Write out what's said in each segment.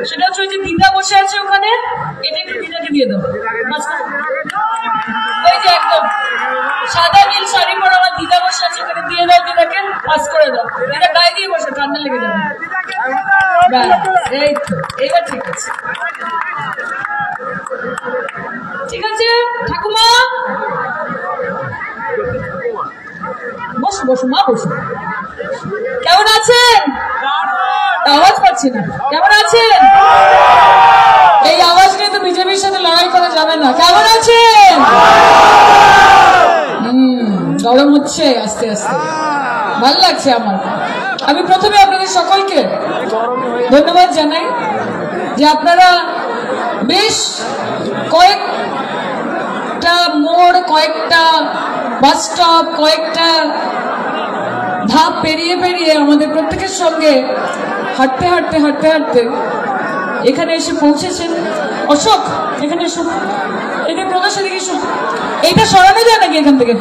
সেটা হচ্ছে ওই যে দিদা বসে আছে ওখানে, এটা একটু দিদাকে দিয়ে দাও। ওই যে একদম সাদা নীল শাড়ি পরে আমার দিদা বসে আছে, ওখানে দিয়ে দাও, দিদাকে পাস করে দাও। দিদা গায়ে দিয়ে বসে, ঠান্ডা লেগে যাবে। এই তো এইবার ঠিক আছে, ঠিক আছে ঠাকুমা বসো বসো মা বসো। কেমন আছেন? আওয়াজ পাচ্ছি না। কেমন আছেন? এই আওয়াজ নিয়ে তো বিজেপির সাথে লড়াই করা যাবে না। কেমন আছেন? গরম হচ্ছে আস্তে আস্তে, ভাল লাগছে আমার। আমি প্রথমে আপনাদের সকলকে ধন্যবাদ জানাই যে আপনারা বেশ কয়েকটা মোড়, কয়েকটা বাস স্টপ, কয়েকটা ধাপ পেরিয়ে পেরিয়ে আমাদের প্রত্যেকের সঙ্গে হাঁটতে হাঁটতে হাঁটতে হাঁটতে এখানে এসে পৌঁছেছেন। অশোক এখানে এসো, এটা প্রকাশ এদিকে এসো। এইটা সরানো যায় নাকি এখান থেকে?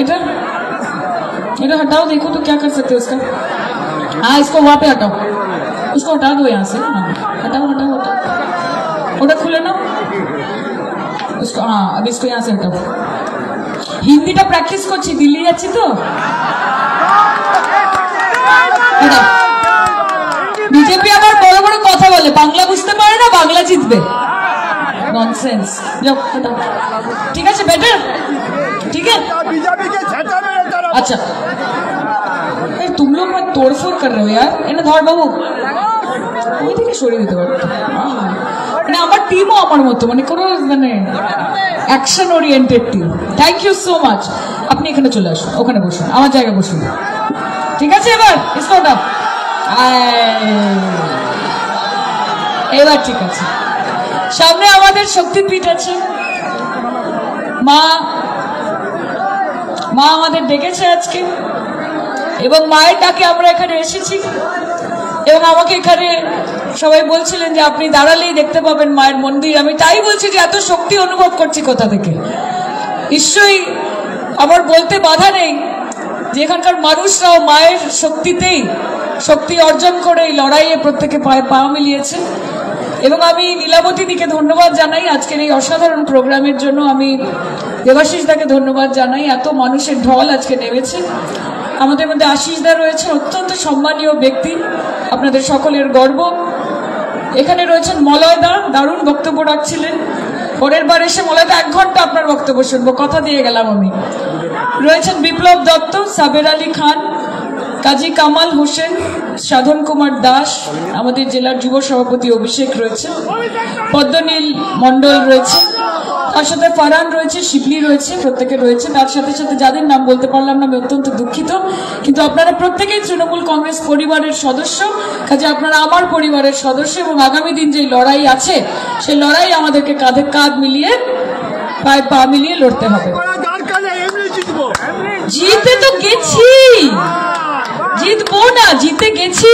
এটা এটা हटाओ, देखो तो क्या कर सकते हो उसका। हाँ इसको वहाँ पे हटाओ, उसको हटा दो यहाँ से। हटाओ हटाओ हटाओ, ওটা খুলে নাও उसको। हाँ अब इसको यहाँ से हटाओ। হিন্দিটা প্র্যাকটিস করছি, দিল্লি যাচ্ছি তো। বিজেপি আবার বড় বড় কথা বলে, বাংলা বুঝতে পারে না, বাংলা জিতবে। ননসেন্স। যাও হটাও, ঠিক আছে বেটার, ठीक है। अच्छा तुम लोग मत तोड़फोड़ कर रहे हो यार। এনে ধর বাবু, ওই থেকে সরিয়ে দিতে পারো। মানে আমার টিমও আমার মতো, মানে কোনো মানে action oriented team. Thank you so much. আপনি এখানে চলে আসুন, ওখানে বসুন, আমার জায়গায় বসুন, ঠিক আছে। এবার ইসকোটা এবার ঠিক আছে। সামনে আমাদের শক্তিপীঠ আছে, মা মা আমাদের ডেকেছে আজকে, এবং মায়ের ডাকে আমরা এখানে এসেছি। এবং আমাকে এখানে সবাই বলছিলেন যে আপনি দাঁড়ালেই দেখতে পাবেন মায়ের মন্দির। আমি তাই বলছি যে এত শক্তি অনুভব করছি কোথা থেকে। নিশ্চয়ই আমার বলতে বাধা নেই যে এখানকার মানুষরাও মায়ের শক্তিতেই শক্তি অর্জন করে এই লড়াইয়ে প্রত্যেকে পায়ে পা মিলিয়েছে। এবং আমি নীলাবতীদিকে ধন্যবাদ জানাই আজকের এই অসাধারণ প্রোগ্রামের জন্য। আমি দেবাশিস দাকে ধন্যবাদ জানাই, এত মানুষের ঢল আজকে নেমেছে। আমাদের মধ্যে আশিস দা রয়েছে, অত্যন্ত সম্মানীয় ব্যক্তি, আপনাদের সকলের গর্ব। এখানে রয়েছেন মলয় দা, দারুণ বক্তব্য রাখছিলেন। পরের বার এসে মলয় দা 1 ঘন্টা আপনার বক্তব্য শুনবো, কথা দিয়ে গেলাম আমি। রয়েছেন বিপ্লব দত্ত, সাবের আলী খান, কাজী কামাল হোসেন, সাধন কুমার দাস, আমাদের জেলার যুব সভাপতি অভিষেক রয়েছে, পদ্মনীল মন্ডল রয়েছে, তার সাথে ফারহান রয়েছে, শিবলি রয়েছে, প্রত্যেকে রয়েছে। তার সাথে সাথে যাদের নাম বলতে পারলাম না আমি অত্যন্ত দুঃখিত, কিন্তু আপনারা প্রত্যেকেই তৃণমূল কংগ্রেস পরিবারের সদস্য, কাজে আপনারা আমার পরিবারের সদস্য। এবং আগামী দিন যে লড়াই আছে সেই লড়াই আমাদেরকে কাঁধে কাঁধ মিলিয়ে পায়ে পা মিলিয়ে লড়তে হবে। জিতে তো গেছি, জিতবো না, জিতে গেছি।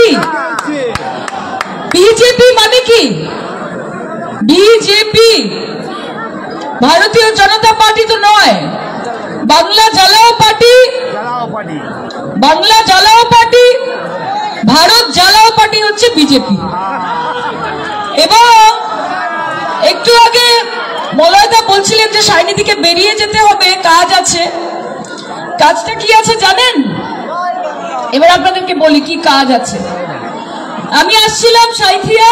বিজেপি মানে কি? বিজেপি ভারতীয় জনতা পার্টি তো নয়, বাংলা জ্বালাও পার্টি, বাংলা জ্বালাও পার্টি, ভারত জ্বালাও পার্টি হচ্ছে বিজেপি। এবং একটু আগে মলয়দা বলছিলেন যে সাইনিদিকে বেরিয়ে যেতে হবে, কাজ আছে। কাজটা কি আছে জানেন? এবার আপনাদেরকে বলি কি কাজ আছে। আমি আসছিলাম সাইথিয়া,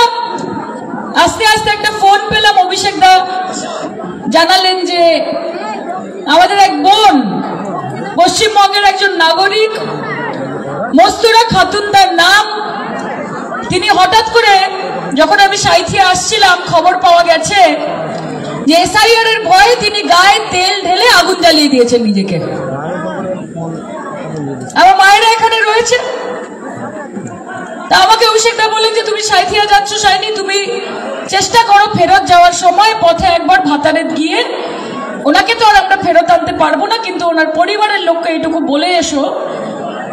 আস্তে আস্তে একটা ফোন পেলাম, অভিষেক দা জানালেন যে আমাদের এক বোন, পশ্চিমবঙ্গের একজন নাগরিক, মস্তুরা খাতুন তার নাম, তিনি হঠাৎ করে যখন আমি সাইথিয়া আসছিলাম খবর পাওয়া গেছে যে এসআইআর এর ভয়ে তিনি গায়ে তেল ঢেলে আগুন জ্বালিয়ে দিয়েছেন নিজেকে। আমার মায়েরা এখানে রয়েছে, তা আমাকে অভিষেক দা বললেন যে তুমি সাইথিয়া যাচ্ছ সাইনি, তুমি চেষ্টা করো ফেরত যাওয়ার সময় পথে একবার ভাতারে গিয়ে, ওনাকে তো আর আমরা ফেরত আনতে পারবো না, কিন্তু ওনার পরিবারের লোককে এটুকু বলে এসো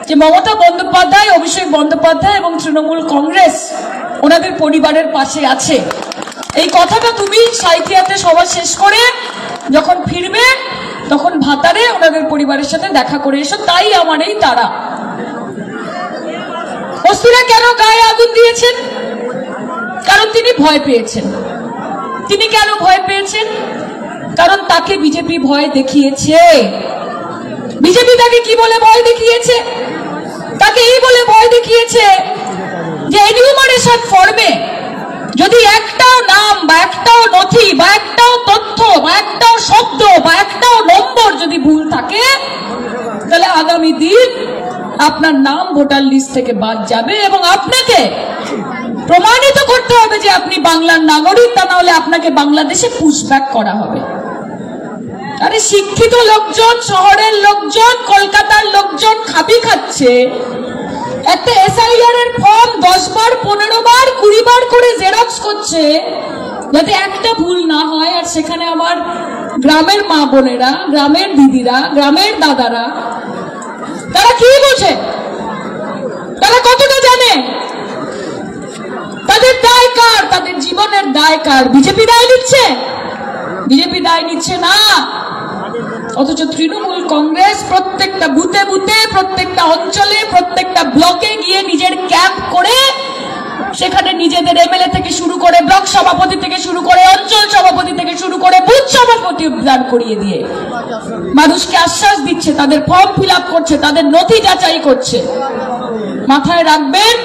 যে মমতা বন্দ্যোপাধ্যায়, অভিষেক বন্দ্যোপাধ্যায় এবং তৃণমূল কংগ্রেস ওনাদের পরিবারের পাশে আছে। এই কথাটা তুমি সাইথিয়াতে সভা শেষ করে যখন ফিরবে তখন ভাতারে ওনাদের পরিবারের সাথে দেখা করে এসো। তাই আমার এই তারা। বস্তুরা কেন গায়ে আগুন দিয়েছেন? কারণ তিনি ভয় পেয়েছেন। তিনি কেন ভয় পেয়েছেন? কারণ তাকে বিজেপি ভয় দেখিয়েছে। বিজেপি তাকে কি বলে ভয় দেখিয়েছে? তাকে এই বলে ভয় দেখিয়েছে যে এনিউমারেশন ফর্মে যদি একটাও নাম বা একটাও নথি বা একটাও তথ্য বা একটাও শব্দ বা একটাও নম্বর যদি ভুল থাকে, তাহলে আগামী দিন আপনার নাম ভোটার লিস্ট থেকে বাদ যাবে এবং আপনাকে প্রমাণিত করতে হবে যে আপনি বাংলার নাগরিক, তা না হলে আপনাকে বাংলাদেশে পুশব্যাক করা হবে। আরে শিক্ষিত লোকজন, শহরের লোকজন, কলকাতার লোকজন খাবি খাচ্ছে, একটা এসআইআর এর ফর্ম 10 বার 15 বার 20 বার করে জেরক্স করছে যাতে একটা ভুল না হয়। আর সেখানে আমার গ্রামের মা বোনেরা, গ্রামের দিদিরা, গ্রামের দাদারা, তারা কি বোঝে? তারা কতটা জানে? তাদের দায় কার? তাদের জীবনের দায় কার? বিজেপি দায় নিচ্ছে? বিজেপি দায় নিচ্ছে না। অথচ তৃণমূল কংগ্রেস প্রত্যেকটা বুথে বুথে, প্রত্যেকটা অঞ্চলে, প্রত্যেকটা ব্লকে গিয়ে নিজের ক্যাম্প করে সেখানে নিজেদের এমএলএ থেকে শুরু করে, ব্লক সভাপতি থেকে শুরু করে, অঞ্চল সভাপতি থেকে শুরু করে, বুথ সভাপতি দাঁড় করিয়ে দিয়ে মানুষকে আশ্বাস দিচ্ছে, তাদের ফর্ম ফিল আপ করছে, তাদের নথি যাচাই করছে। মাথায় রাখবেন,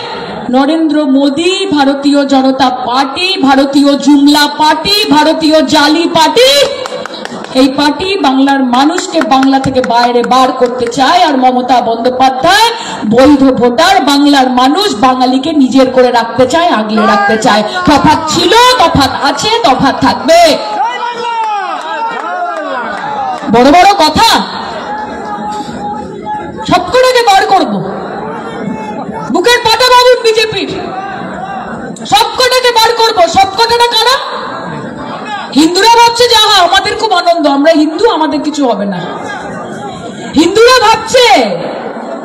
নরেন্দ্র মোদী, ভারতীয় জনতা পার্টি, ভারতীয় জুমলা পার্টি, ভারতীয় জালি পার্টি, এই পার্টি বাংলার মানুষকে বাংলা থেকে বাইরে বার করতে চায়। আর মমতা বন্দ্যোপাধ্যায় বৈধ ভোটার, বাংলার মানুষ, বাঙালিকে নিজের করে রাখতে চায়, আগলে রাখতে চায়। তফাৎ ছিল, তফাৎ আছে, তফাৎ থাকবে। বড় বড় কথা সবকটাকে বার করব, বুকের পাটা ভাবুন বিজেপির, সবকটাকে বার করব। সবকটাটা কারা? হিন্দুরা ভাবছে যে আহা আমাদের খুব আনন্দ, আমরা হিন্দু, আমাদের কিছু হবে না। হিন্দুরা ভাবছে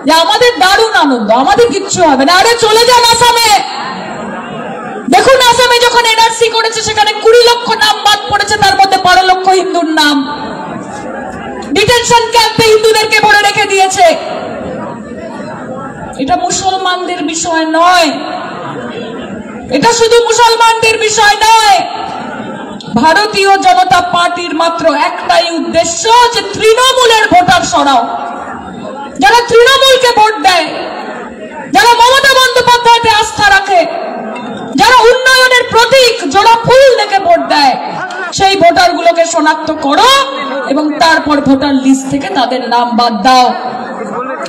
যে আমাদের দারুণ আনন্দ, আমাদের কিচ্ছু হবে না। আরে চলে যান আসামে, দেখুন আসামে যখন এনআরসি করেছে সেখানে 20 লক্ষ নাম বাদ পড়েছে, তার মধ্যে 12 লক্ষ হিন্দুর নাম। ডিটেনশন ক্যাম্পে হিন্দুদেরকে ভরে রেখে দিয়েছে। এটা মুসলমানদের বিষয় নয়, এটা শুধু মুসলমানদের বিষয় নয়। ভারতীয় জনতা পার্টির মাত্র একটাই উদ্দেশ্য যে তৃণমূলের ভোটার সরাও। যারা তৃণমূলকে ভোট দেয়, যারা মমতা বন্দ্যোপাধ্যায়কে আস্থা রাখে, যারা উন্নয়নের প্রতীক জোড়া ফুল দেখে ভোট দেয়, সেই ভোটারগুলোকে শনাক্ত করো এবং তারপর ভোটার লিস্ট থেকে তাদের নাম বাদ দাও।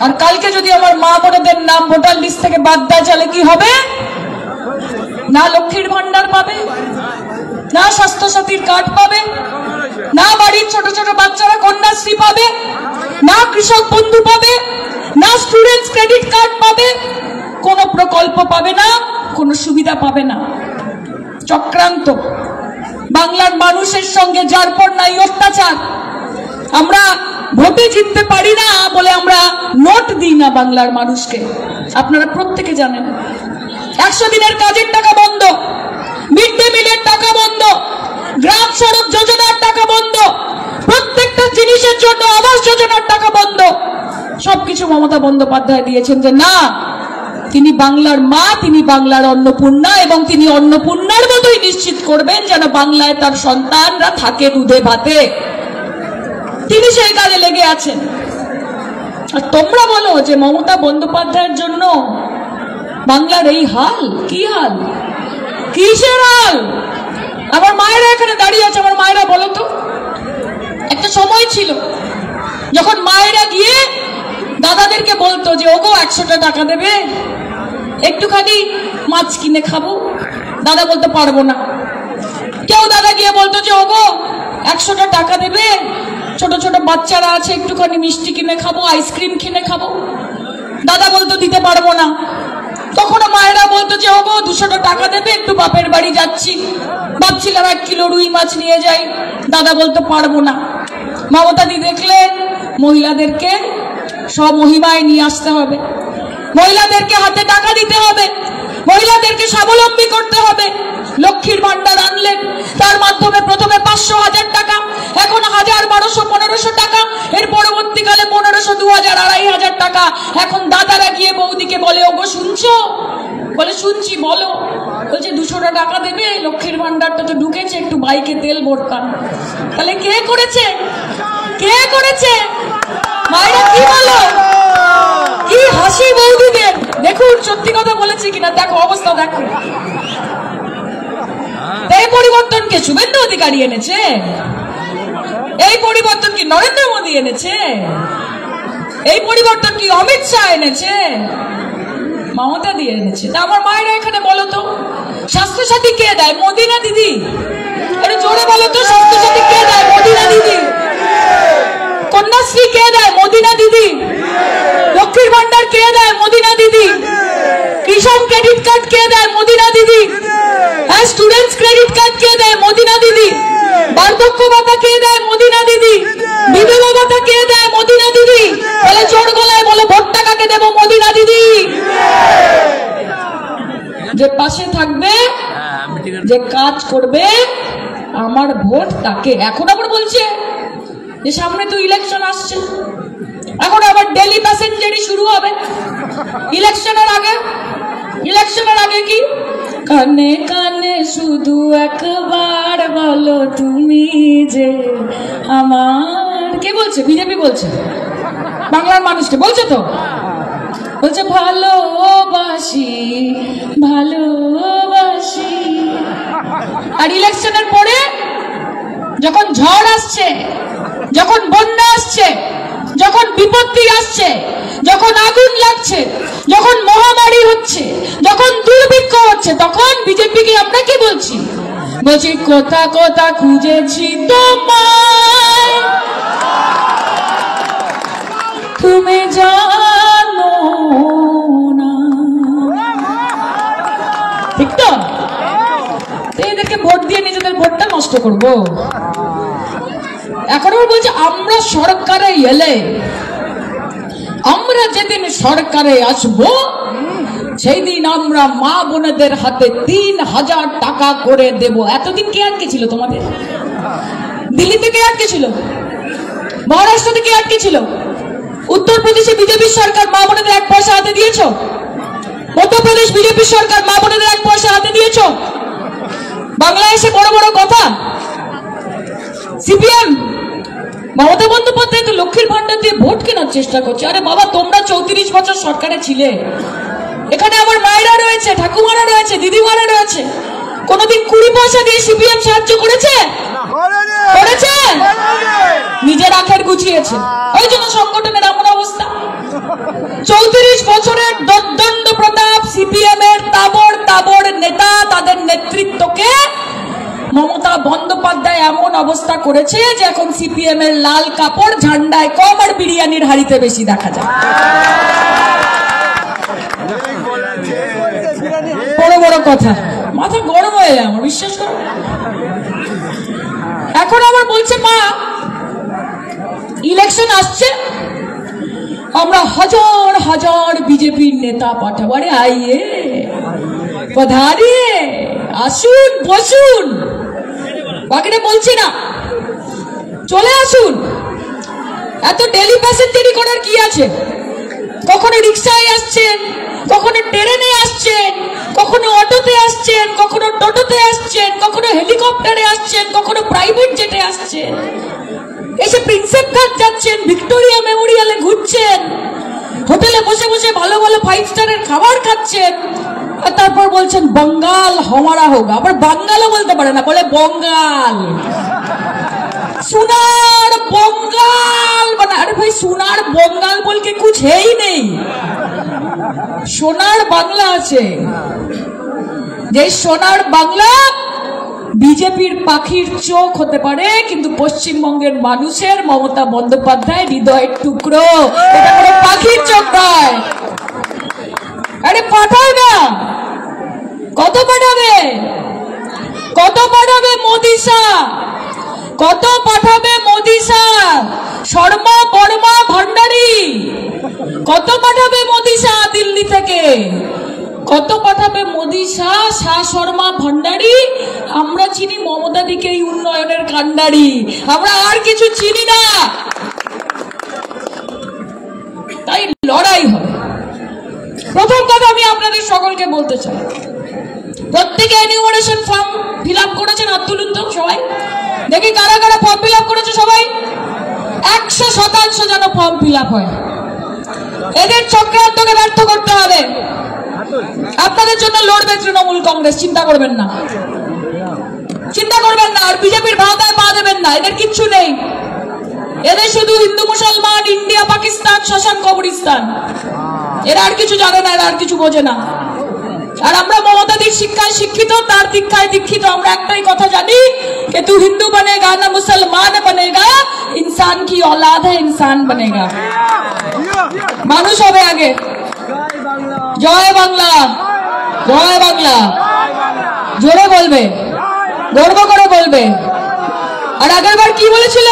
আর কালকে যদি আমার মা বোনেদের নাম ভোটার লিস্ট থেকে বাদ দেয়, তাহলে কি হবে? না লক্ষ্মীর ভান্ডার পাবে, না স্বাস্থ্য সাথীর কার্ড পাবে, না বাড়ির ছোট ছোট বাচ্চারা কন্যাশ্রী পাবে, না কৃষক বন্ধু পাবে, না স্টুডেন্টস ক্রেডিট কার্ড পাবে, কোনো প্রকল্প পাবে না, কোনো সুবিধা পাবে না। চক্রান্ত, বাংলার মানুষের সঙ্গে যার পর নাই অত্যাচার। আমরা ভোটে জিততে পারি না বলে আমরা নোট দিই না বাংলার মানুষকে, আপনারা প্রত্যেকে জানেন। 100 দিনের কাজের টাকা বন্ধ, মিড ডে মিলের টাকা বন্ধ, গ্রাম সড়ক যোজনার টাকা বন্ধ, প্রত্যেকটা জিনিসের জন্য আবাস যোজনার টাকা বন্ধ। সবকিছু মমতা বন্দ্যোপাধ্যায় দিয়েছেন যে না, তিনি বাংলার মা, তিনি বাংলার অন্নপূর্ণা, এবং তিনি অন্নপূর্ণার মতোই নিশ্চিত করবেন যেন বাংলায় তার সন্তানরা থাকে দুধে ভাতে। তিনি সেই কাজে লেগে আছেন। আর তোমরা বলো যে মমতা বন্দ্যোপাধ্যায়ের জন্য বাংলার এই হাল, কি হাল, কিসের হাল? আমার মায়েরা এখানে দাঁড়িয়ে আছে, আমার মায়েরা বলো তো, একটা সময় ছিল যখন মায়েরা গিয়ে দাদাদেরকে বলতো যে ওগো 100টা টাকা দেবে, একটুখানি মাছ কিনে খাবো। দাদা বলতে পারবো না। কেউ দাদা গিয়ে বলতো যে ওগো 100টা টাকা দেবে, ছোট ছোট বাচ্চারা আছে, একটুখানি মিষ্টি কিনে খাবো, আইসক্রিম কিনে খাবো। দাদা বলতো দিতে পারবো না। তখন মায়েরা বলতো যে ওগো 200টা টাকা দেবে, একটু বাপের বাড়ি যাচ্ছি, ভাবছিলাম 1 কিলো রুই মাছ নিয়ে যাই। দাদা বলতো পারবো না। মমতাদি দেখলেন মহিলাদেরকে স্বমহিমায় নিয়ে আসতে হবে, মহিলাদেরকে হাতে টাকা দিতে হবে, মহিলাদেরকে স্বাবলম্বী করতে হবে। লক্ষ্মীর ভান্ডার আনলেন, তার মাধ্যমে প্রথমে 500, 1000 টাকা, এখন 1000, 1200, 1500 টাকা, এর পরবর্তীকালে 1500, 2000, 2500 20,000 টাকা। এখন দাদারা গিয়ে বৌদিকে বলে, ওগো শুনছো? বলে শুনছি, বলো। বলছে 200 টাকা দেবে, লক্ষ্মীর ভান্ডারটা তো ঢুকেছে, একটু বাইকে তেল ভরতাম। তাহলে কে করেছে? কে করেছে? মায়েরা কি বলো? কি হাসি বৌদিদের! দেখুন সত্যি কথা বলেছি কিনা, দেখো অবস্থা দেখো। এই পরিবর্তন কে শুভেন্দু অধিকারী এনেছে? এই পরিবর্তন কি নরেন্দ্র মোদী এনেছে? এই পরিবর্তন কি অমিত শাহ এনেছে? মমতা দিয়ে এনেছে। তা আমার মায়েরা এখানে বলো তো, স্বাস্থ্যসাথী কে দেয়, মোদী না দিদি? একটু জোরে বলো তো, স্বাস্থ্যসাথী কে দেয়, মোদী না দিদি? কন্যাশ্রী কে দেয়, মোদী না দিদি? লক্ষ্মীর ভান্ডার কে দেয়, মোদী না দিদি? কিষাণ ক্রেডিট কার্ড কে দেয়, মোদী না দিদি? স্টুডেন্টস ক্রেডিট কার্ড কে দেয়, মোদী না দিদি? বার্ধক্য ভাতা কে দেয়, মোদী না দিদি? বিধবা ভাতা কে দেয়, মোদী না দিদি? বলে জোর গলায় বলো, ভোটটা কাকে দেবো, মোদী না দিদি? যে পাশে থাকবে, যে কাজ করবে, আমার ভোট তাকে। এখন আবার বলছে যে সামনে তো ইলেকশন আসছে, এখন আবার ডেলি প্যাসেঞ্জারই শুরু হবে ইলেকশনের আগে। ইলেকশনের আগে কি? কানে কানে শুধু একবার বলো তুমি যে আমার। কে বলছে? বিজেপি বলছে, বাংলার মানুষকে বলছে তো। বলছে ভালোবাসি ভালোবাসি। আর ইলেকশনের পরে যখন ঝড় আসছে, যখন বন্যা আসছে, যখন বিপত্তি আসছে, যখন আগুন লাগছে, যখন মহামারী হচ্ছে, যখন দুর্ভিক্ষ হচ্ছে, তখন বিজেপিকে আমরা কি বলছি? বলছি কোথা কোথা খুঁজেছি তোমায়, তুমি জানো না। ঠিক তো? এদেরকে ভোট দিয়ে নিজেদের ভোটটা নষ্ট করবো? এখন আবার বলছে আমরা সরকারে এলে, আমরা যেদিন সরকারে আসবো সেই দিন আমরা মা বোনেদের হাতে 3,000 টাকা করে দেব। এতদিন কে আটকে ছিল তোমাদের? দিল্লি থেকে আটকে ছিল, মহারাষ্ট্র থেকে আটকে ছিল, উত্তরপ্রদেশে বিজেপি সরকার মা বোনেদের 1 পয়সা হাতে দিয়েছ, মধ্যপ্রদেশ বিজেপি সরকার মা বোনেদের 1 পয়সা হাতে দিয়েছ। বাংলায় এসে বড় বড় কথা। সিপিএম মমতা বন্দ্যোপাধ্যায় তো লক্ষ্মীর ভান্ডার দিয়ে ভোট কেনার চেষ্টা করছে। আরে বাবা, তোমরা 34 বছর সরকারে ছিলে, এখানে আমার মায়েরা রয়েছে, ঠাকুমারা রয়েছে, দিদিমারা রয়েছে। কোনদিন 20 পয়সা দিয়ে সিপিএম সাহায্য করেছে? করেছে? নিজের আখের গুছিয়েছে, ওই জন্য সংগঠনের এমন অবস্থা। 34 বছরের দণ্ড প্রতাপ সিপিএম এর তাবড় তাবড় নেতা, তাদের নেতৃত্বকে মমতা বন্দ্যোপাধ্যায় এমন অবস্থা করেছে যে এখন সিপিএম এর লাল কাপড় ঝান্ডায় কম আর বিরিয়ানির হাড়িতে বেশি দেখা যায়। বড় বড় কথা, মাথা গরম হয়ে যায় আমার, বিশ্বাস করো। এখন আবার বলছে মা ইলেকশন আসছে, আমরা হাজার হাজার বিজেপির নেতা পাঠাবো। আরে আইয়ে পধারিয়ে, আসুন, বসুন, বাকিটা বলছি না, চলে আসুন। এত ডেলি প্যাসেঞ্জারি করার কি আছে? কখনো রিক্সায় আসছেন, কখনো ট্রেনে আসছেন, কখনো অটোতে আসছেন, কখনো টোটোতে আসছেন, কখনো হেলিকপ্টারে আসছেন, কখনো প্রাইভেট জেটে আসছেন, এসে প্রিন্সেপ ঘাট যাচ্ছেন, ভিক্টোরিয়া মেমোরিয়ালে ঘুরছেন, হোটেলে বসে বসে ভালো ভালো 5 স্টারের খাবার খাচ্ছেন, আর তারপর বলছেন বঙ্গাল হমারা হোগা। আবার বাঙ্গালও বলতে পারে না, বলে বঙ্গাল, সোনার বঙ্গাল। মানে আরে ভাই, সোনার বঙ্গাল বলকে কুছ হেই নেই, সোনার বাংলা আছে। যে সোনার বাংলা বিজেপির পাখির চোখ হতে পারে, কিন্তু পশ্চিমবঙ্গের মানুষের মমতা বন্দ্যোপাধ্যায় হৃদয়ের টুকরো, এটা কোনো পাখির চোখ নয়। আরে পাঠায় না, কত পাঠাবে? কত পাঠাবে মোদি শাহ? কত পাঠাবে মোদি শাহ? শর্মা বর্মা ভান্ডারী কত পাঠাবে মোদি শাহ দিল্লি থেকে? কত পাঠাবে মোদি শাহ, শাহ শর্মা ভান্ডারী? আমরা চিনি মমতা দিকে এই উন্নয়নের কান্ডারি, আমরা আর কিছু চিনি না। তাই আপনাদের সকলকে বলতে চাই, প্রত্যেকে এনিউমারেশন ফর্ম ফিল আপ করেছেন? হাত তুলুন তো সবাই দেখি, কারা কারা ফর্ম ফিল আপ করেছে? সবাই 100% যেন ফর্ম ফিল আপ হয়। এদের চক্রান্তকে ব্যর্থ করতে হবে। আপনাদের জন্য লড়বে তৃণমূল কংগ্রেস, চিন্তা করবেন না, চিন্তা করবেন না। আর বিজেপির ভাওতায় পা দেবেন না, এদের কিচ্ছু নেই। এদের শুধু হিন্দু মুসলমান, ইন্ডিয়া পাকিস্তান, শ্মশান কবরিস্তান, এরা আর কিছু জানে না, এরা আর কিছু বোঝে না। আর আমরা মমতাদির শিক্ষায় শিক্ষিত, তার দীক্ষায় দীক্ষিত। আমরা একটাই কথা জানি कि तू हिंदू बनेगा ना मुसलमान बनेगा, इंसान की औलाद है, इंसान बनेगा। মানুষ হবে আগে। জয় বাংলা, জয় বাংলা জোরে বলবে, গর্ব করে বলবে। আর আগের বার কি বলেছিল?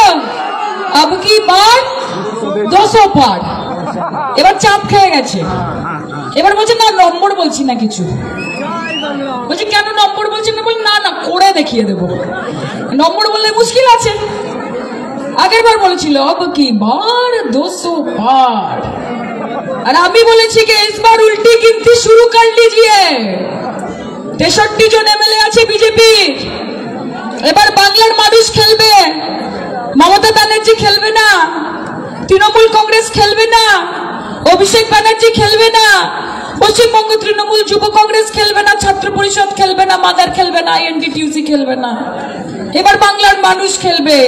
अब की बार 200 পার। এবার চাপ খেয়ে গেছে, এবার বলছে না নম্বর বলছি না কিছু। বলছি কেন নম্বর বলছি না? বলি না না করে দেখিয়ে দেবো, নম্বর বললে মুশকিল আছে। আগের বার বলেছিল अब की बार 200 পার, আর আমি বলেছি कि इस बार उल्टी गिनती शुरू कर लीजिए। 63 জন এমএলএ আছে বিজেপি। এবার বাংলার মানুষ খেলবে, মমতা ব্যানার্জি খেলবে না, তৃণমূল কংগ্রেস খেলবে না, অভিষেক ব্যানার্জি খেলবে না, পশ্চিমবঙ্গ তৃণমূল যুব কংগ্রেস খেলবে না, ছাত্র পরিষদ খেলবে না, মাদার খেলবে না, এনডিটিউসি খেলবে না। এবার বাংলার মানুষ খেলবে।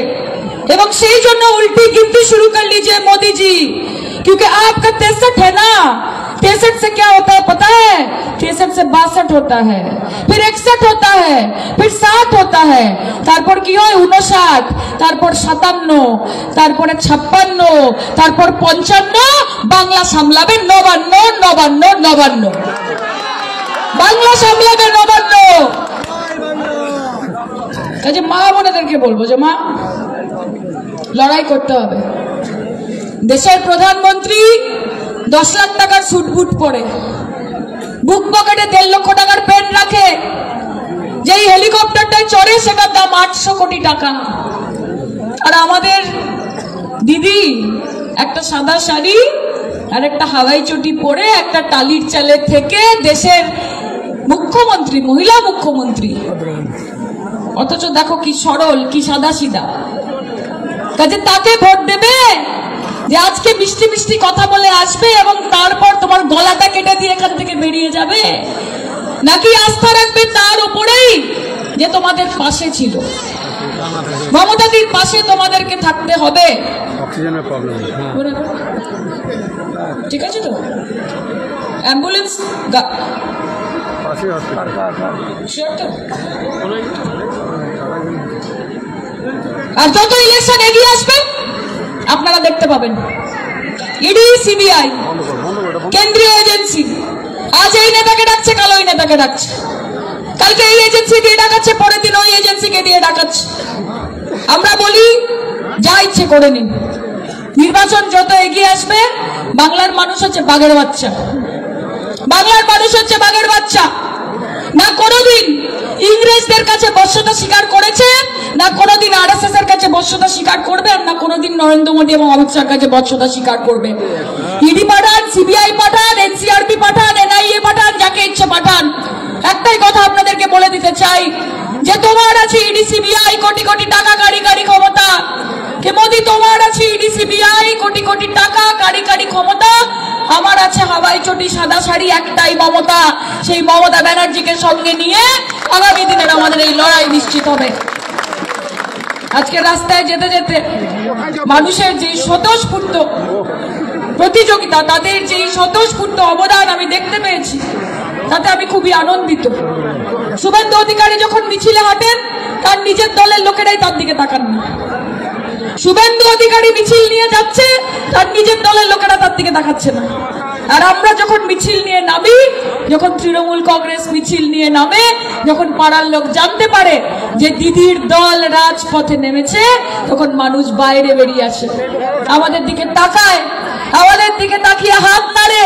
এবং সেই জন্য উল্টি गिनती शुरू कर लीजिए मोदी जी, क्योंकि आपका 63 है ना। 63 से क्या होता है पता है? 63 से 62 होता है, फिर 61 होता है, फिर 60 होता है, তারপর কি হয় 59, তারপর 57, তারপরে 56, তারপর 55। বাংলা সামলাবে 59, 59, 59। বাংলা সামলাবে 59। কাজে মা বোনেদেরকে বলবো যে মা, লড়াই করতে হবে। দেশের প্রধানমন্ত্রী 10 লাখ টাকার স্যুট বুট পরে, বুক পকেটে 1.5 লক্ষ টাকার পেন রাখে, যেই হেলিকপ্টারটায় চড়ে সেটার দাম 800 কোটি টাকা। আর আমাদের দিদি একটা সাদা শাড়ি আর একটা হাওয়াই চটি পরে একটা টালির চালে থেকে দেশের মুখ্যমন্ত্রী, মহিলা মুখ্যমন্ত্রী। অথচ দেখো কি সরল, কি সাদা সিধা। কাজে তাকে ভোট দেবে যে আজকে মিষ্টি মিষ্টি কথা বলে আসবে এবং তারপর তোমার গলাটা কেটে দিয়ে এখান থেকে বেরিয়ে যাবে, নাকি আস্থা রাখবে তার উপরেই যে তোমাদের পাশে ছিল? মমতাদির পাশে তোমাদেরকে থাকতে হবে। অক্সিজেনের প্রবলেম, ঠিক আছে তো? অ্যাম্বুলেন্স আর যত ইলেকশন এগিয়ে আসবে আপনারা দেখতে পাবেন ইডি, সিবিআই, কেন্দ্রীয় এজেন্সি আজ এই নেতাকে ডাকছে, কাল ওই নেতাকে ডাকছে, কালকে এই এজেন্সি দিয়ে ডাকাচ্ছে, পরের দিন ওই এজেন্সিকে দিয়ে ডাকাচ্ছে। আমরা বলি যা ইচ্ছে করে নিন। নির্বাচন যত এগিয়ে আসবে বাংলার মানুষ হচ্ছে বাঘের বাচ্চা, বাংলার মানুষ হচ্ছে বাঘের বাচ্চা। না কোনোদিন ইংরেজদের কাছে বশ্যতা স্বীকার করেছে, না কোনোদিন আরএসএস এর কাছে বশ্যতা স্বীকার করবে, আর না কোনোদিন নরেন্দ্র মোদী এবং অমিত শাহর কাছে বশ্যতা স্বীকার করবে। ইডি পাঠান, সিবিআই পাঠান, এনসিআরপি পাঠান, এনআইএ পাঠান, যাকে ইচ্ছে পাঠান। একটাই কথা আপনাদেরকে বলে দিতে চাই যে তোমার আছে ইডি সিবিআই কোটি কোটি টাকা, গাড়ি গাড়ি ক্ষমতা। কে মোদী তোমার আছে ইডি সিবিআই কোটি কোটি টাকা, গাড়ি গাড়ি ক্ষমতা। আমার আছে হাওয়াই চটি, সাদা শাড়ি, একটাই মমতা। সেই মমতা ব্যানার্জিকে সঙ্গে নিয়ে আগামী দিনের আমাদের এই লড়াই নিশ্চিত হবে। আজকে রাস্তায় যেতে যেতে মানুষের যে স্বতঃস্ফূর্ত প্রতিযোগিতা, তাদের যে স্বতঃস্ফূর্ত অবদান আমি দেখতে পেয়েছি, তাতে আমি খুবই আনন্দিত। শুভেন্দু অধিকারী যখন মিছিলে হাঁটেন তার নিজের দলের লোকেরাই তার দিকে তাকান না। শুভেন্দু অধিকারী মিছিল নিয়ে যাচ্ছে, তার নিজের দলের লোকেরা তার দিকে তাকাচ্ছে না। আর আমরা যখন মিছিল নিয়ে নামি, যখন তৃণমূল কংগ্রেস মিছিল নিয়ে নামে, যখন পাড়ার লোক জানতে পারে যে দিদির দল রাজপথে নেমেছে, তখন মানুষ বাইরে বেরিয়ে আসে, আমাদের দিকে তাকায়, আমাদের দিকে তাকিয়ে হাত নাড়ে,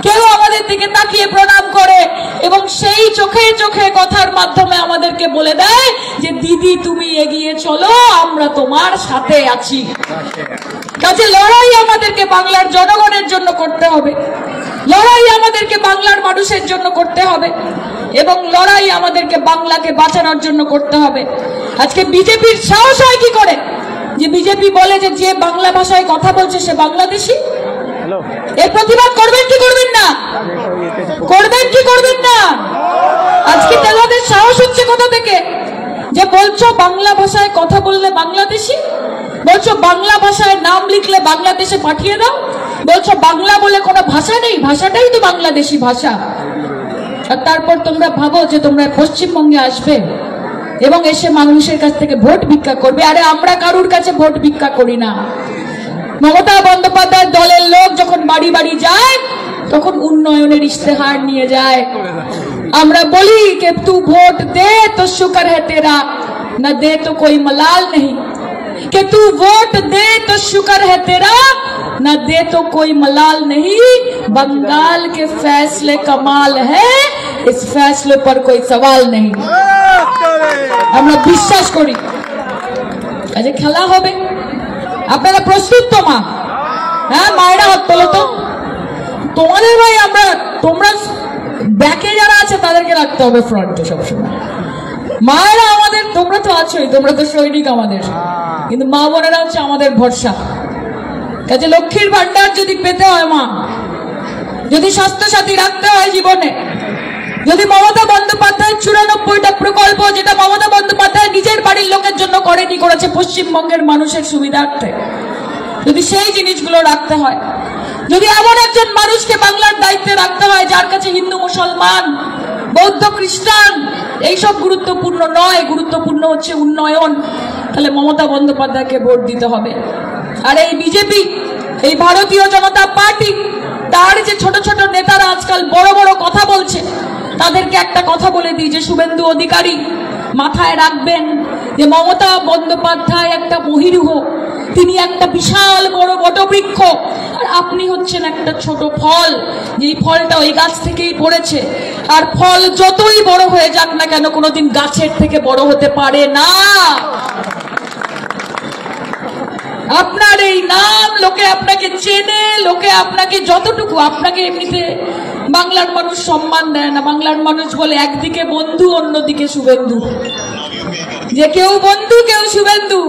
কেউ আমাদের দিকে তাকিয়ে প্রণাম করে এবং সেই চোখে চোখে কথার মাধ্যমে আমাদেরকে আমাদেরকে বলে দেয় যে দিদি তুমি এগিয়ে চলো, আমরা তোমার সাথে আছি। কাজে লড়াই আমাদেরকে বাংলার জনগণের জন্য করতে হবে, লড়াই আমাদেরকে বাংলার মানুষের জন্য করতে হবে, এবং লড়াই আমাদেরকে বাংলাকে বাঁচানোর জন্য করতে হবে। আজকে বিজেপির সাহস হয় কি করে যে বিজেপি বলে যে যে বাংলা ভাষায় কথা বলছে সে বাংলাদেশি? এর প্রতিবাদ করবেন কি করবেন না? করবেন কি করবেন না? আজকে তোমাদের সাহস হচ্ছে কোথা থেকে যে বলছো বাংলা ভাষায় কথা বললে বাংলাদেশি, বলছো বাংলা ভাষায় নাম লিখলে বাংলাদেশে পাঠিয়ে দাও, বলছো বাংলা বলে কোনো ভাষা নেই, ভাষাটাই তো বাংলাদেশি ভাষা। আর তারপর তোমরা ভাবো যে তোমরা পশ্চিমবঙ্গে আসবে এবং এসে মানুষের কাছ থেকে ভোট ভিক্ষা করবে। আরে আমরা কারুর কাছে ভোট ভিক্ষা করি না। মমতা বন্দ্যোপাধ্যায়ের দলের লোক যখন বাড়ি বাড়ি যায় তখন উন্নয়নের ইশতেহার নিয়ে যায়। আমরা বলি যে তু ভোট দে তো শুকর है तेरा, न दे तो कोई मलाल नहीं, कि तू वोट दे तो शुक्र है तेरा, न दे तो कोई मलाल नहीं, बंगाल के फैसले कमाल है, इस फैसले पर कोई सवाल नहीं। আমরা বিশ্বাস করি আজ খেলা হবে। আপনারা প্রস্তুত তো মা? হ্যাঁ মায়েরা হাত তোলো তো। তোমাদের ভাই আমরা, তোমরা ব্যাকে যারা আছে তাদেরকে রাখতে হবে ফ্রন্টে সবসময়। মায়েরা আমাদের, তোমরা তো আছোই, তোমরা তো সৈনিক আমাদের, কিন্তু মা বোনেরা হচ্ছে আমাদের ভরসা। কাজে লক্ষ্মীর ভান্ডার যদি পেতে হয় মা, যদি স্বাস্থ্যসাথী রাখতে হয় জীবনে, যদি মমতা বন্দ্যোপাধ্যায়ের 94টা প্রকল্প যেটা মমতা বন্দ্যোপাধ্যায় নিজের বাড়ির লোকের জন্য করেনি, করেছে পশ্চিমবঙ্গের মানুষের সুবিধার্থে, যদি সেই জিনিসগুলো রাখতে হয়, যদি এমন একজন মানুষকে বাংলার দায়িত্বে রাখতে হয় যার কাছে হিন্দু মুসলমান বৌদ্ধ খ্রিস্টান এইসব গুরুত্বপূর্ণ নয়, গুরুত্বপূর্ণ হচ্ছে উন্নয়ন, তাহলে মমতা বন্দ্যোপাধ্যায়কে ভোট দিতে হবে। আর এই বিজেপি, এই ভারতীয় জনতা পার্টি, তার যে ছোট ছোট নেতারা আজকাল বড় বড় কথা বলছে, তাদেরকে একটা কথা বলে দিই যে শুভেন্দু অধিকারী মাথায় রাখবেন যে মমতা বন্দ্যোপাধ্যায় একটা মহিরুহ, তিনি একটা বিশাল বড় বটবৃক্ষ, আর আপনি হচ্ছেন একটা ছোট ফল, যেই ফলটা ওই গাছ থেকেই পড়েছে। আর ফল যতই বড় হয়ে যাক না কেন কোনোদিন গাছের থেকে বড় হতে পারে না। আপনার এই নাম লোকে আপনাকে চেনে, লোকে আপনাকে যতটুকু, আপনাকে এমনিতে বাংলার মানুষ সম্মান দেয় না। বাংলার মানুষ বলে একদিকে বন্ধু অন্যদিকে শুভেন্দু, যে কেউ বন্ধু কেউ শুভেন্দু।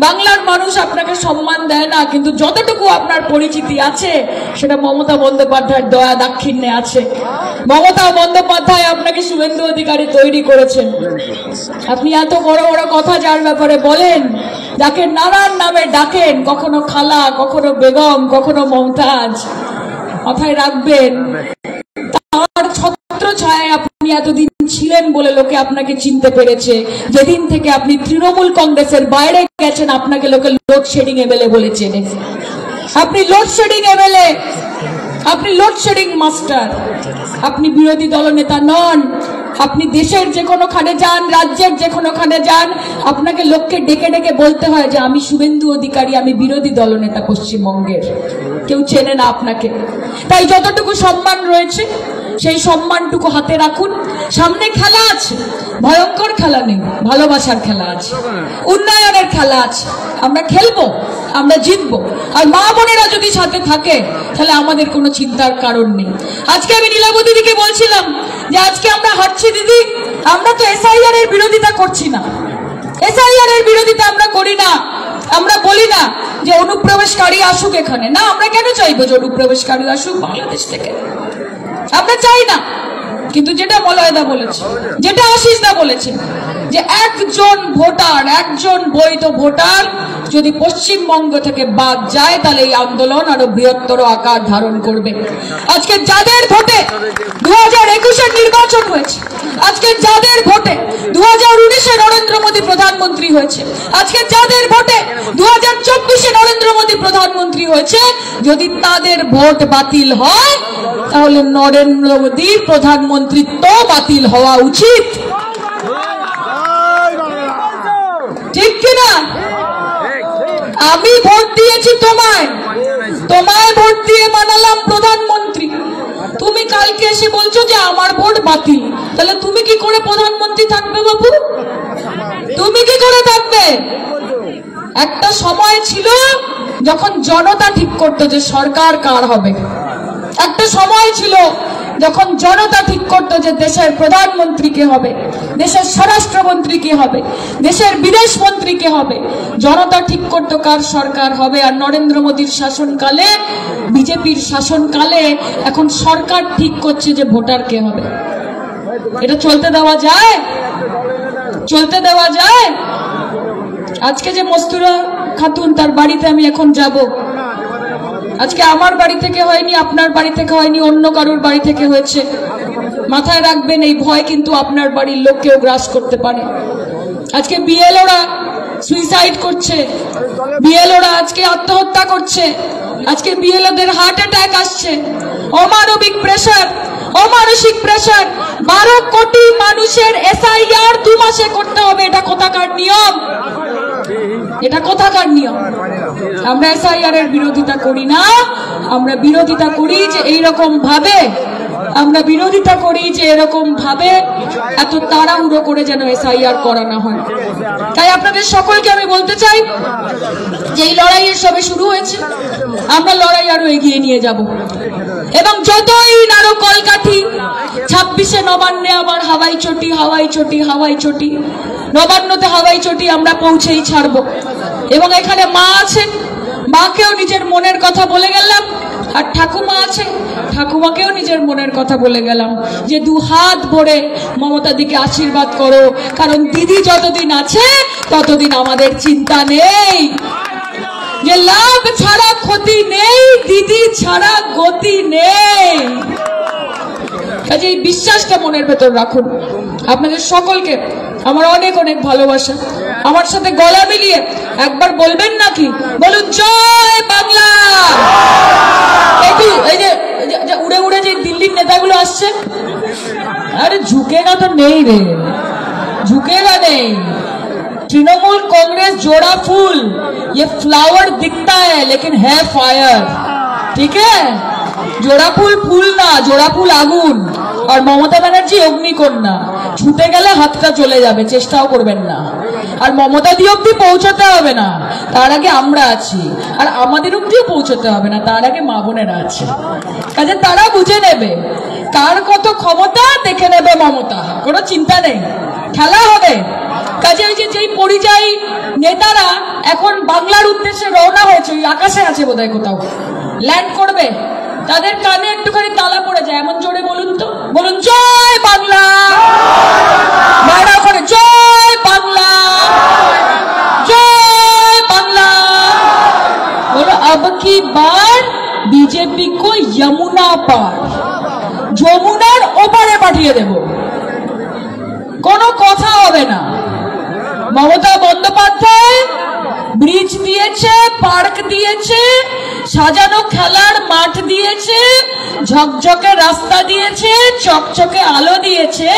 বাংলার মানুষ আপনাকে সম্মান দেয় না, কিন্তু যতটুকু আপনার পরিচিতি আছে সেটা মমতা বন্দ্যোপাধ্যায়ের দয়া দাক্ষিণ্যে আছে। মমতা বন্দ্যোপাধ্যায় আপনাকে শুভেন্দু অধিকারী তৈরি করেছেন। আপনি এত বড় বড় কথা যার ব্যাপারে বলেন, যাকে নানান নামে ডাকেন, কখনো খালা, কখনো বেগম, কখনো মমতাজ, মাথায় রাখবেন তার ছত্র ছায় আপনি এতদিন ছিলেন বলে লোকে আপনাকে চিনতে পেরেছে। যেদিন থেকে আপনি তৃণমূল কংগ্রেসের বাইরে গেছেন আপনাকে লোকে লোডশেডিং এমএলএ বলে চেনে। আপনি লোডশেডিং এমএলএ, আপনি লোডশেডিং মাস্টার, আপনি বিরোধী দলনেতা নন। আপনি দেশের যে কোনোখানে যান, রাজ্যের যে কোনোখানে যান, আপনাকে লোককে ডেকে ডেকে বলতে হয় যে আমি শুভেন্দু অধিকারী, আমি বিরোধী দলনেতা পশ্চিমবঙ্গের। কেউ চেনে না আপনাকে। তাই যতটুকু সম্মান রয়েছে সেই সম্মানটুকু হাতে রাখুন। সামনে খেলা আছে, ভয়ঙ্কর খেলা নেই, ভালোবাসার খেলা আছে, উন্নয়নের খেলা আছে। আমরা খেলবো, আমরা জিতবো। আর মা বোনেরা যদি সাথে থাকে তাহলে আমাদের কোনো চিন্তার কারণ নেই। আজকে আমি নীলাবতী দিদিকে বলছিলাম যে আজকে আমরা হাঁটছি দিদি, আমরা তো এসআইআর এর বিরোধিতা করছি না, এসআইআর এর বিরোধিতা আমরা করি না। আমরা বলি না যে অনুপ্রবেশকারী আসুক এখানে, না, আমরা কেন চাইবো যে অনুপ্রবেশকারী আসুক বাংলাদেশ থেকে? আমরা চাই না। কিন্তু যেটা মলয়দা বলেছে, যেটা আশিস দা বলেছে, যে একজন ভোটার, একজন বৈধ ভোটার যদি পশ্চিমবঙ্গ থেকে বাদ যায় তাহলে এই আন্দোলন আরো বৃহত্তর আকার ধারণ করবে। আজকে যাদের ভোটে 2021-এর নির্বাচন হয়েছে, আজকে যাদের ভোটে 2019-এ নরেন্দ্র মোদী প্রধানমন্ত্রী হয়েছে, আজকে যাদের ভোটে 2024-এ নরেন্দ্র মোদী প্রধানমন্ত্রী হয়েছে, যদি তাদের ভোট বাতিল হয় তাহলে নরেন্দ্র মোদীর প্রধানমন্ত্রিত্ব বাতিল হওয়া উচিত। ঠিক কিনা? আমি ভোট দিয়েছি তোমায়, তোমায় ভোট দিয়ে বানালাম প্রধানমন্ত্রী, তুমি কালকে এসে বলছো যে আমার ভোট বাতিল, তাহলে তুমি কি করে প্রধানমন্ত্রী থাকবে বাবু? তুমি কি করে থাকবে? একটা সময় ছিল যখন জনতা ঠিক করতো যে সরকার কার হবে। একটা সময় ছিল যখন জনতা ঠিক করতো যে দেশের প্রধানমন্ত্রী কে হবে, দেশের স্বরাষ্ট্রমন্ত্রী কে হবে, দেশের বিদেশ মন্ত্রী কে হবে। জনতা ঠিক করতো কার সরকার হবে। আর নরেন্দ্র মোদীর শাসনকালে, বিজেপির শাসনকালে এখন সরকার ঠিক করছে যে ভোটার কে হবে। এটা চলতে দেওয়া যায়? চলতে দেওয়া যায়? আজকে যে মস্তুরা খাতুন, তার বাড়িতে আমি এখন যাব। আজকে আমার বাড়ি থেকে হয়নি, আপনার বাড়ি থেকে হয়নি, অন্য কারোর বাড়ি থেকে হয়েছে। মাথায় রাখবেন, এই ভয় কিন্তু আপনার বাড়ির লোককেও গ্রাস করতে পারে। আজকে বিএলওরা সুইসাইড করছে, বিএলওরা আজকে আত্মহত্যা করছে, আজকে বিএলওদের হার্ট অ্যাটাক আসছে, অমানবিক প্রেসার, অমানসিক প্রেসার। 12 কোটি মানুষের এসআইআর 2 মাসে করতে হবে। এটা কোথাকার নিয়ম? এটা কোথাকার নিয়ম? আমরা এসআইআর এর বিরোধিতা করি না, আমরা বিরোধিতা করি যে এইরকম ভাবে, আমরা বিরোধিতা করি যে এরকম ভাবে এত তাড়াহুড়ো করে যেন এসআইআর করানো হয়। তাই আপনাদের সকলকে আমি বলতে চাই যে এই লড়াইয়ের সবে শুরু হয়েছে, আমরা লড়াই আরো এগিয়ে নিয়ে যাব। এবং যতই নারো কলকাঠি, 26শে নবান্নে আবার হাওয়াই চটি, হাওয়াই চটি, হাওয়াই চটি, নবান্নতে হাওয়াই চটি আমরা পৌঁছেই ছাড়বো। এবং এখানে মা আছে, মাকেও নিজের মনের কথা বলে গেলাম। আর ঠাকুমা আছে, ঠাকুমাকেও নিজের মনের কথা বলে গেলাম যে 2 হাত ভরে মমতা দিকে আশীর্বাদ করো, কারণ দিদি যতদিন আছে ততদিন আমাদের চিন্তা নেই, যে লাভ ছাড়া ক্ষতি নেই, দিদি ছাড়া গতি নেই। কাজে এই বিশ্বাসটা মনের ভেতর রাখুন। আপনাদের সকলকে আমার অনেক অনেক ভালোবাসা। আমার সাথে গলা মিলিয়ে একবার বলবেন নাকি? বলুন জয় বাংলা। এই যে উড়ে উড়ে যে দিল্লির নেতাগুলো আসছে, আরে ঝুঁকেগা তো নেই রে, ঝুঁকেগা নেই। तृणमूल कांग्रेस जोड़ा फूल, ये फ्लावर दिखता है लेकिन है फायर, ठीक है? जोड़ा फूल फूल ना, जोड़ा फूल आগুন। আর মমতা ব্যানার্জি অগ্নিকন্যা, ছুটে গেলে হাতটা চলে যাবে, চেষ্টাও করবেন না। আর মমতা দি অব্দি পৌঁছতে হবে না, তার আগে আমরা আছি। আর আমাদের অব্দিও পৌঁছতে হবে না, তার আগে মা বোনেরা আছে। কাজে তারা বুঝে নেবে কার কত ক্ষমতা, দেখে নেবে মমতা, কোনো চিন্তা নেই, খেলা হবে। কাজে ওই যে যেই পরিযায়ী নেতারা এখন বাংলার উদ্দেশ্যে রওনা হয়েছে, ওই আকাশে আছে বোধহয় কোথাও, ল্যান্ড করবে, তাদের কানে একটুখানি তালা পড়ে যায়, এমন জোরে বলুন তো, বলুন জয় বাংলা। মায়েরা ওখানে জয় বাংলা, জয় বাংলা বলো। अब की बार बीजेपी को यमुना पार, যমুনার ওপারে পাঠিয়ে দেব, কোনো কথা হবে না। মমতা বন্দ্যোপাধ্যায় ব্রিজ দিয়েছে, পার্ক দিয়েছে, সাজানো খেলার মাঠ দিয়েছে, ঝকঝকে রাস্তা দিয়েছে, চকচকে আলো দিয়েছে।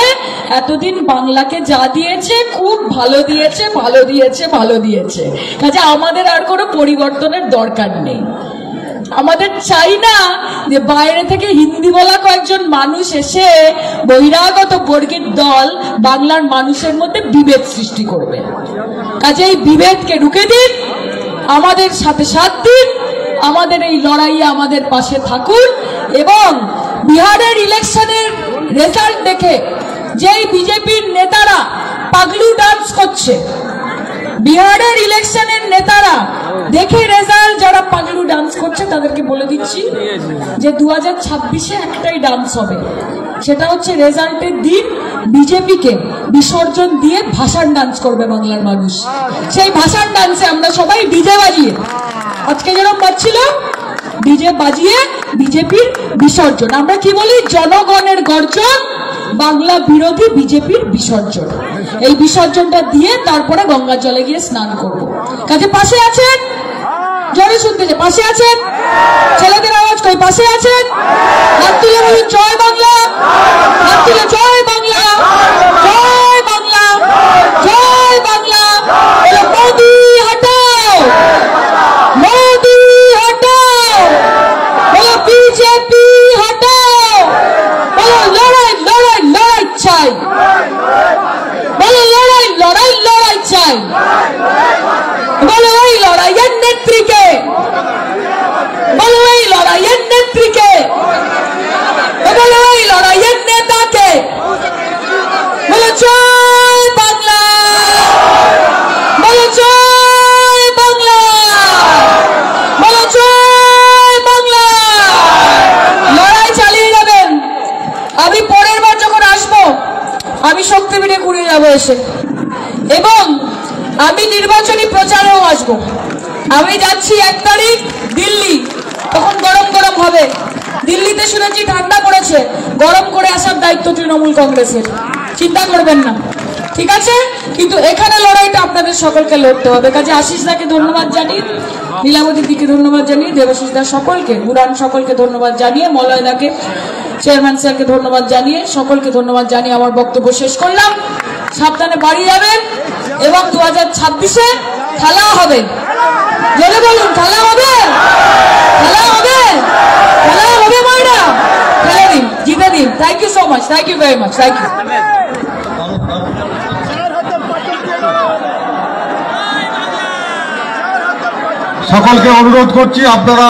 এতদিন বাংলাকে যা দিয়েছে খুব ভালো দিয়েছে, ভালো দিয়েছে, ভালো দিয়েছে। কাজে আমাদের আর কোনো পরিবর্তনের দরকার নেই। আমাদের চাই না যে বাইরে থেকে হিন্দি বলা কয়েকজন মানুষ এসে বহিরাগত বর্গের দল বাংলার মানুষের মধ্যে বিভেদ সৃষ্টি করবে। কাজে এই বিভেদকে রুখে দিন, আমাদের সাথে সাথ দিন, আমাদের এই লড়াইয়ে আমাদের পাশে থাকুন। এবং বিহারের ইলেকশনের রেজাল্ট দেখে যেই বিজেপির নেতারা পাগলু ডান্স করছে, বিহারের ইলেকশনের নেতারা দেখে রেজাল্ট যারা পাগলু ডান্স করছে, তাদেরকে বলে দিচ্ছি যে 2026-এ একটাই ডান্স হবে, সেটা হচ্ছে রেজাল্টের দিন বিজেপিকে বিসর্জন দিয়ে ভাষণ ডান্স করবে বাংলার মানুষ। সেই ভাষণ ডান্সে আমরা সবাই ডিজে বাজিয়ে, আজকে যেরকম বাজছিল ডিজে বাজিয়ে বিজেপির বিসর্জন। আমরা কি বলি? জনগণের গর্জন, বাংলা বিরোধী বিজেপির বিসর্জন। এই বিসর্জনটা দিয়ে তারপরে গঙ্গার জলে গিয়ে স্নান করব। কাজে পাশে আছেন? জোরে শুনতে যে পাশে আছেন? ছেলেদের আওয়াজ কই? পাশে আছেন? হাত তুলে বলুন জয় বাংলা, হাত তুলে জয় বাংলা, জয় বাংলা, জয় বাংলা। মোদি হটাও, মোদি হটাও, বলো বিজেপি হটাও, লড়াই, বলো এই লড়াইয়ের নেত্রীকে, বলো এই লড়াইয়ের নেত্রীকে, বলো এই লড়াইয়ের নেতাকে, বলো জয় বাংলা, বলো জয় বাংলা, বলো জয় বাংলা। লড়াই চালিয়ে যাবেন। আমি পরের বার যখন আসবো আমি শক্তিপীঠে ঘুরে যাবো এসে, এবং আমি নির্বাচনী প্রচারেও আসবো। আমি যাচ্ছি 1 তারিখ দিল্লি, তখন গরম গরম হবে। দিল্লিতে শুনেছি ঠান্ডা পড়েছে, গরম করে আসার দায়িত্ব তৃণমূল কংগ্রেসের, চিন্তা করবেন না, ঠিক আছে? কিন্তু এখানে লড়াইটা আপনাদের সকলকে লড়তে হবে। কাজে আশিস দাকে ধন্যবাদ জানিয়ে, লীলাবতী দিকে ধন্যবাদ জানিয়ে, দেবাশিস দা সকলকে, বুড়ান সকলকে ধন্যবাদ জানিয়ে, মলয় দাকে, চেয়ারম্যান স্যারকে ধন্যবাদ জানিয়ে, সকলকে ধন্যবাদ জানিয়ে আমার বক্তব্য শেষ করলাম। সাবধানে বাড়ি যাবেন এবং 2026-এ খেলা হবে। জোরে বলুন, খেলা হবে, খেলা হবে, খেলা হবে মায়েরা, খেলে দিন, জিতে দিন। Thank you so much, thank you very much, thank you. সকলকে অনুরোধ করছি আপনারা